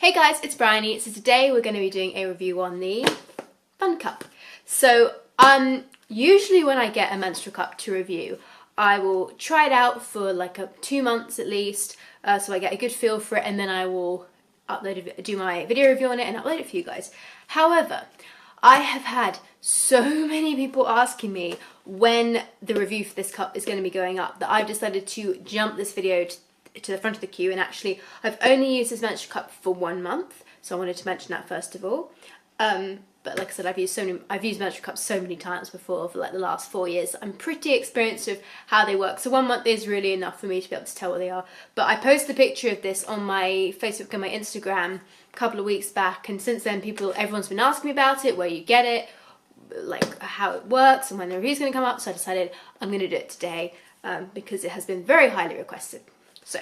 Hey guys, it's Bryony. So today we're going to be doing a review on the Fun Cup. So usually when I get a menstrual cup to review, I will try it out for like 2 months at least, so I get a good feel for it, and then I will do my video review on it and upload it for you guys. However, I have had so many people asking me when the review for this cup is going to be going up that I've decided to jump this video to the front of the queue, and actually I've only used this menstrual cup for 1 month, so I wanted to mention that first of all. But like I said, I've used menstrual cups so many times before for like the last 4 years. I'm pretty experienced with how they work, so 1 month is really enough for me to be able to tell what they are. But I posted a picture of this on my Facebook and my Instagram a couple of weeks back, and since then everyone's been asking me about it, where you get it, like how it works, and when the review's going to come up. So I decided I'm going to do it today because it has been very highly requested. So,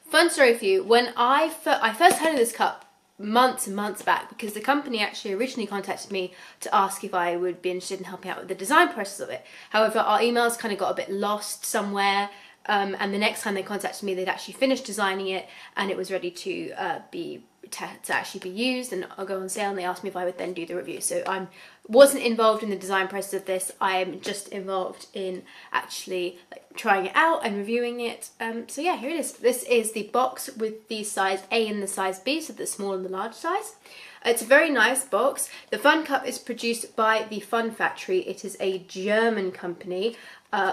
fun story for you. When I first heard of this cup months and months back, because the company actually originally contacted me to ask if I would be interested in helping out with the design process of it. However, our emails kind of got a bit lost somewhere, and the next time they contacted me, they'd actually finished designing it and it was ready to actually be used and I'll go on sale, and they asked me if I would then do the review. So I wasn't involved in the design process of this. I am just involved in actually trying it out and reviewing it. So yeah, here it is. This is the box with the size A and the size B, so the small and the large size. It's a very nice box. The Fun Cup is produced by the Fun Factory. It is a German company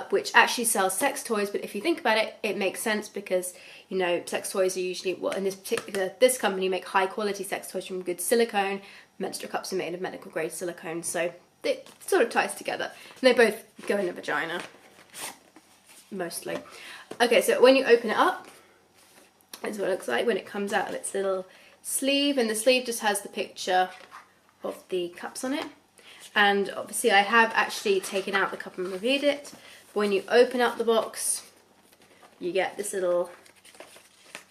which actually sells sex toys, but if you think about it, it makes sense because, you know, sex toys are usually, well, in this company make high quality sex toys from good silicone. Menstrual cups are made of medical grade silicone, so it sort of ties together. And they both go in the vagina, mostly. Okay, so when you open it up, that's what it looks like when it comes out of its little sleeve, and the sleeve just has the picture of the cups on it. And obviously I have actually taken out the cup and reviewed it. When you open up the box, you get this little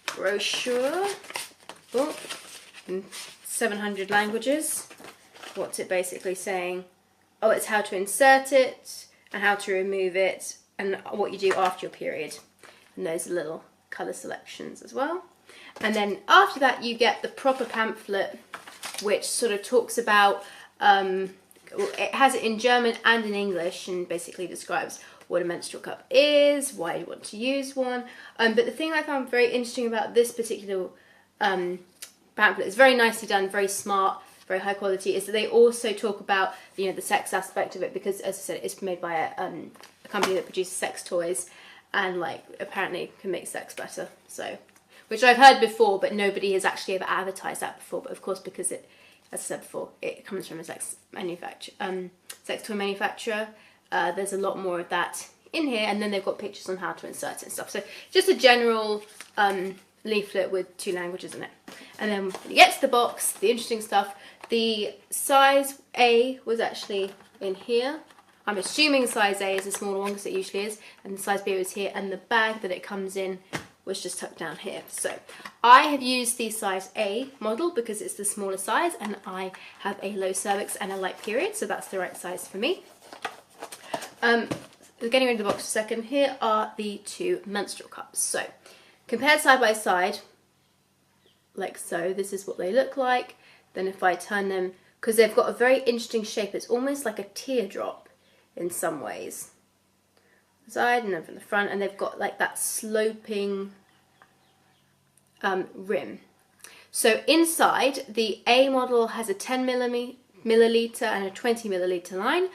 brochure in 700 languages. What's it basically saying? Oh, it's how to insert it and how to remove it and what you do after your period. And those are little colour selections as well. And then after that you get the proper pamphlet, which sort of talks about, it has it in German and in English, and basically describes what a menstrual cup is, why you want to use one. But the thing I found very interesting about this particular pamphlet, is very nicely done, very smart, very high quality, is that they also talk about, you know, the sex aspect of it, because as I said, it's made by a company that produces sex toys and like apparently can make sex better. So, which I've heard before, but nobody has actually ever advertised that before. But of course, because it, as I said before, it comes from a sex toy manufacturer, there's a lot more of that in here, and then they've got pictures on how to insert it and stuff. So just a general leaflet with 2 languages in it. And then when you get to the box, the interesting stuff, the size A was actually in here. I'm assuming size A is a smaller one because it usually is, and the size B was here, and the bag that it comes in was just tucked down here. So I have used the size A model because it's the smaller size, and I have a low cervix and a light period, so that's the right size for me. Getting rid of the box for a second, here are the 2 menstrual cups. So compared side by side, like so, this is what they look like. Then if I turn them, because they've got a very interesting shape, it's almost like a teardrop in some ways. Side and then from the front, and they've got like that sloping rim. So inside, the A model has a 10 milliliter and a 20 milliliter line,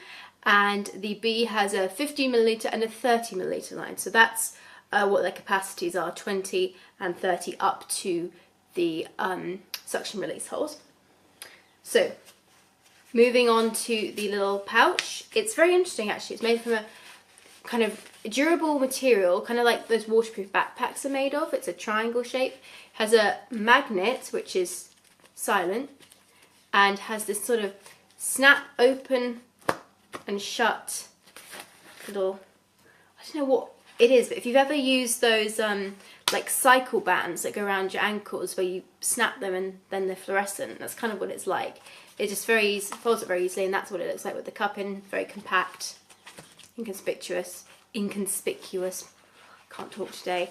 and the B has a 50 milliliter and a 30 milliliter line. So that's what their capacities are, 20 and 30, up to the suction release holes. So moving on to the little pouch, it's very interesting actually. It's made from a kind of durable material, kind of like those waterproof backpacks are made of. It's a triangle shape, has a magnet which is silent, and has this sort of snap open and shut little, I don't know what it is, but if you've ever used those like cycle bands that go around your ankles where you snap them and then they're fluorescent, that's kind of what it's like. It just folds it very easily, and that's what it looks like with the cup in, very compact, inconspicuous, can't talk today.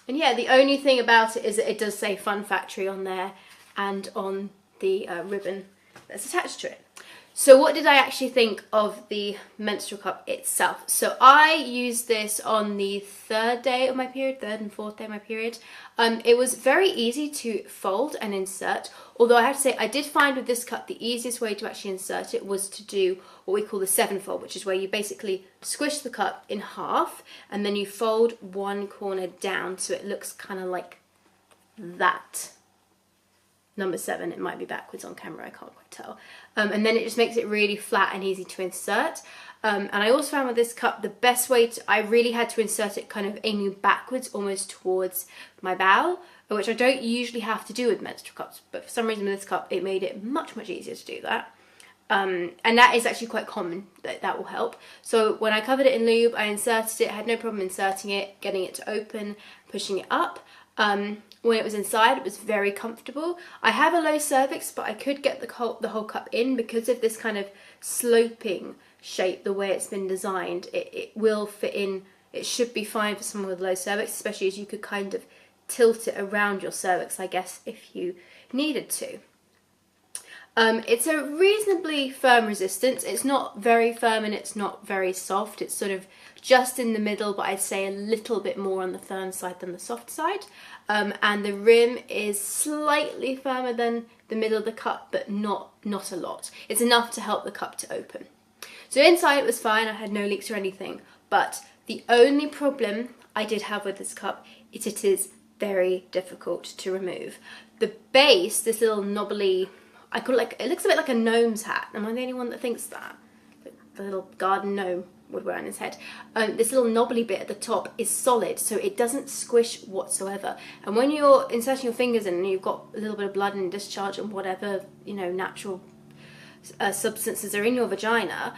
And yeah, the only thing about it is that it does say Fun Factory on there and on the ribbon that's attached to it. So what did I actually think of the menstrual cup itself? So I used this on the third and fourth day of my period. It was very easy to fold and insert, although I have to say I did find with this cup the easiest way to actually insert it was to do what we call the 7-fold, which is where you basically squish the cup in half and then you fold one corner down so it looks kind of like that. Number 7, it might be backwards on camera, I can't quite tell. And then it just makes it really flat and easy to insert. And I also found with this cup, the best way I really had to insert it kind of aiming backwards, almost towards my bowel, which I don't usually have to do with menstrual cups, but for some reason with this cup, it made it much, much easier to do that. And that is actually quite common, that will help. So when I covered it in lube, I inserted it, I had no problem inserting it, getting it to open, pushing it up. When it was inside, it was very comfortable. I have a low cervix, but I could get the whole cup in because of this kind of sloping shape, the way it's been designed. It will fit in. It should be fine for someone with low cervix, especially as you could kind of tilt it around your cervix, I guess, if you needed to. It's a reasonably firm resistance. It's not very firm and it's not very soft. It's sort of just in the middle, but I'd say a little bit more on the firm side than the soft side. And the rim is slightly firmer than the middle of the cup, but not a lot. It's enough to help the cup to open. So inside it was fine, I had no leaks or anything, but the only problem I did have with this cup is it is very difficult to remove. The base, this little knobbly, I call it like, it looks a bit like a gnome's hat. Am I the only one that thinks that? The little garden gnome would wear on his head. This little knobbly bit at the top is solid, so it doesn't squish whatsoever. And when you're inserting your fingers in and you've got a little bit of blood and discharge and whatever, you know, natural substances are in your vagina,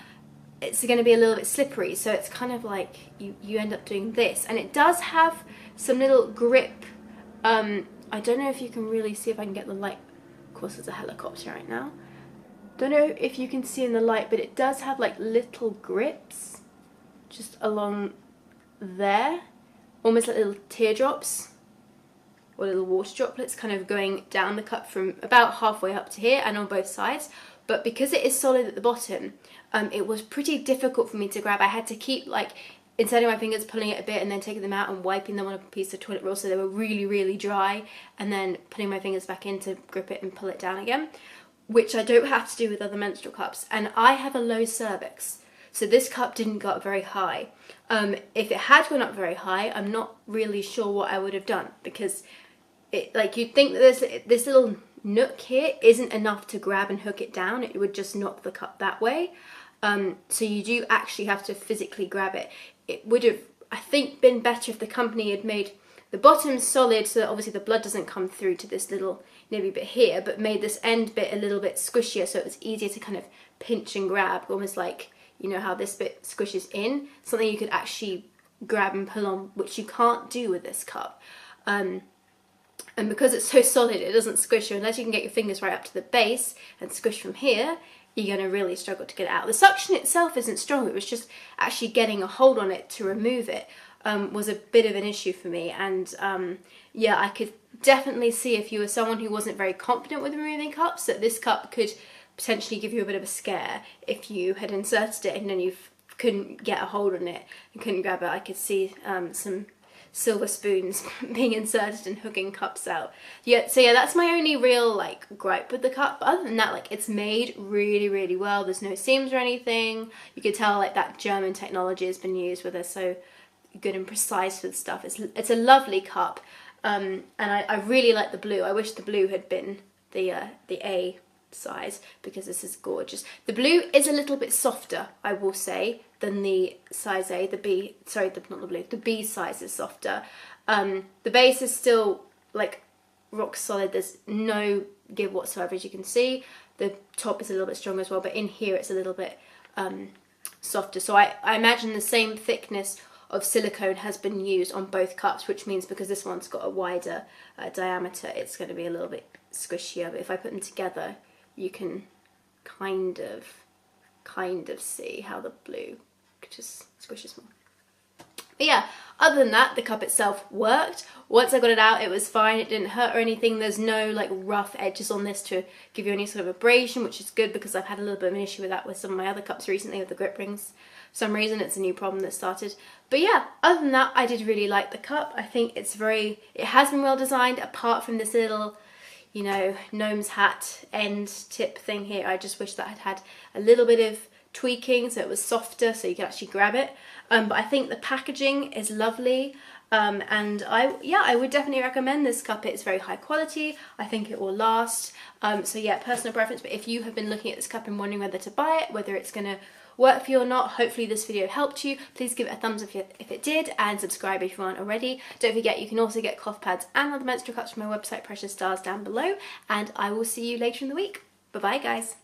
it's going to be a little bit slippery. So it's kind of like you end up doing this. And it does have some little grip. I don't know if you can really see, if I can get the light. Of course, there's a helicopter right now. Don't know if you can see in the light, but it does have like little grips just along there, almost like little teardrops or little water droplets kind of going down the cup from about halfway up to here and on both sides. But because it is solid at the bottom, it was pretty difficult for me to grab. I had to keep like inserting my fingers, pulling it a bit and then taking them out and wiping them on a piece of toilet roll so they were really, really dry, and then putting my fingers back in to grip it and pull it down again, which I don't have to do with other menstrual cups. And I have a low cervix, so this cup didn't go up very high. If it had gone up very high, I'm not really sure what I would have done, because it, like, you'd think that this little nook here isn't enough to grab and hook it down. It would just knock the cup that way. So you do actually have to physically grab it. It would have, I think, been better if the company had made the bottom solid so that obviously the blood doesn't come through to this little nibby bit here, but made this end bit a little bit squishier so it was easier to kind of pinch and grab, almost like, you know, how this bit squishes in, something you could actually grab and pull on, which you can't do with this cup. And because it's so solid, it doesn't squish you. Unless you can get your fingers right up to the base and squish from here, you're going to really struggle to get it out. The suction itself isn't strong, it was just actually getting a hold on it to remove it was a bit of an issue for me. And yeah, I could definitely see, if you were someone who wasn't very confident with removing cups, that this cup could potentially give you a bit of a scare if you had inserted it and then you couldn't get a hold on it and couldn't grab it. I could see some silver spoons being inserted and hooking cups out. Yeah, so yeah, that's my only real like gripe with the cup. But other than that, like, it's made really, really well. There's no seams or anything. You could tell like that German technology has been used, where they're so good and precise with stuff. It's a lovely cup, and I really like the blue. I wish the blue had been the A size, because this is gorgeous. The blue is a little bit softer, I will say, than the size A. The B, sorry, not the blue, the B size is softer. The base is still like rock solid. There's no give whatsoever, as you can see. The top is a little bit stronger as well, but in here it's a little bit softer. So I imagine the same thickness of silicone has been used on both cups, which means because this one's got a wider diameter, it's going to be a little bit squishier. But if I put them together, you can kind of see how the blue just squishes more. But yeah, other than that, the cup itself worked. Once I got it out, it was fine. It didn't hurt or anything. There's no like rough edges on this to give you any sort of abrasion, which is good because I've had a little bit of an issue with that with some of my other cups recently with the grip rings. For some reason, it's a new problem that started. But yeah, other than that, I did really like the cup. I think it has been well designed, apart from this little, you know, gnome's hat end tip thing here. I just wish that had a little bit of tweaking so it was softer so you could actually grab it. But I think the packaging is lovely. And I would definitely recommend this cup. It's very high quality. I think it will last. So yeah, personal preference. But if you have been looking at this cup and wondering whether to buy it, whether it's going to work for you or not, hopefully this video helped you. Please give it a thumbs up if it did, and subscribe if you aren't already. Don't forget you can also get cloth pads and other menstrual cups from my website Precious Stars down below, and I will see you later in the week. Bye bye guys.